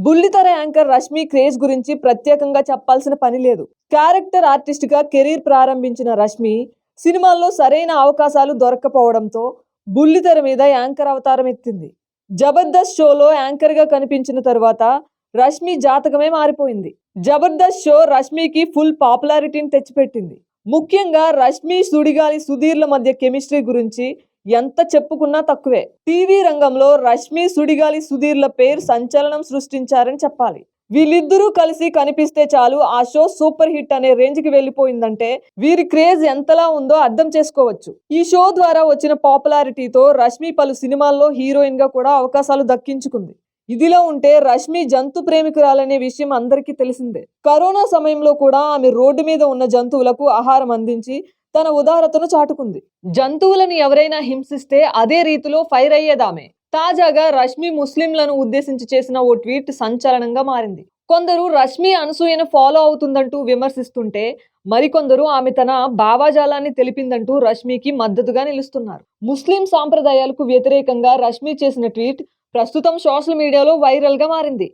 బుల్లితెర anchor Rashmi craze గురించి ప్రత్యేకంగా చెప్పాల్సిన పని లేదు. క్యారెక్టర్ ఆర్టిస్ట్ గా కెరీర్ ప్రారంభించిన రష్మి సినిమాల్లో సరైన అవకాశాలు దొరక్కపోవడంతో బుల్లితెర మీద యాంకర్ అవతారం ఎత్తింది. జబర్దస్త్ షోలో యాంకర్ గా కనిపించిన తరువాత రష్మి జాతకమే మారిపోయింది. జబర్దస్త్ షో రష్మికి ఫుల్ పాపులారిటీని తెచ్చిపెట్టింది. ముఖ్యంగా రష్మి సుడిగాలి సుధీర్ల మధ్య కెమిస్ట్రీ గురించి ఎంత చెప్పుకున్నా తక్కువే. టీవీ రంగంలో రష్మి సుడిగాలి సుధీర్ల పేరు సంచలనం సృష్టించారని చెప్పాలి. వీళ్ళిద్దరూ కలిసి కనిపిస్తే చాలు ఆ షో సూపర్ హిట్ అనే రేంజ్ కి వెళ్ళిపోయిందంటే వీరి క్రేజ్ ఎంతలా ఉందో అర్థం చేసుకోవచ్చు. ఈ షో ద్వారా వచ్చిన పాపులారిటీతో రష్మి పలు సినిమాల్లో హీరోయిన్ గా కూడా అవకాశాలు దక్కించుకుంది. ఇదిలా ఉంటే రష్మి జంతు ప్రేమికురాలనే విషయం అందరికీ తెలిసిందే. కరోనా సమయంలో కూడా ఆమె రోడ్డు మీద ఉన్న జంతువులకు ఆహారం అందించి తన ఉదారతను చాటుకుంది. జంతువులను ఎవరైనా హింసిస్తే అదే రీతిలో ఫైర్ అయ్యేదామె. తాజాగా రష్మి ముస్లింలను ఉద్దేశించి చేసిన ఓ ట్వీట్ సంచలనంగా మారింది. కొందరు రష్మి అనసూయను ఫాలో అవుతుందంటూ విమర్శిస్తుంటే మరికొందరు ఆమె తన భావాజాలాన్ని తెలిపిందంటూ రష్మికి మద్దతుగా నిలుస్తున్నారు. ముస్లిం సాంప్రదాయాలకు వ్యతిరేకంగా రష్మి చేసిన ట్వీట్ ప్రస్తుతం సోషల్ మీడియాలో వైరల్ గా మారింది.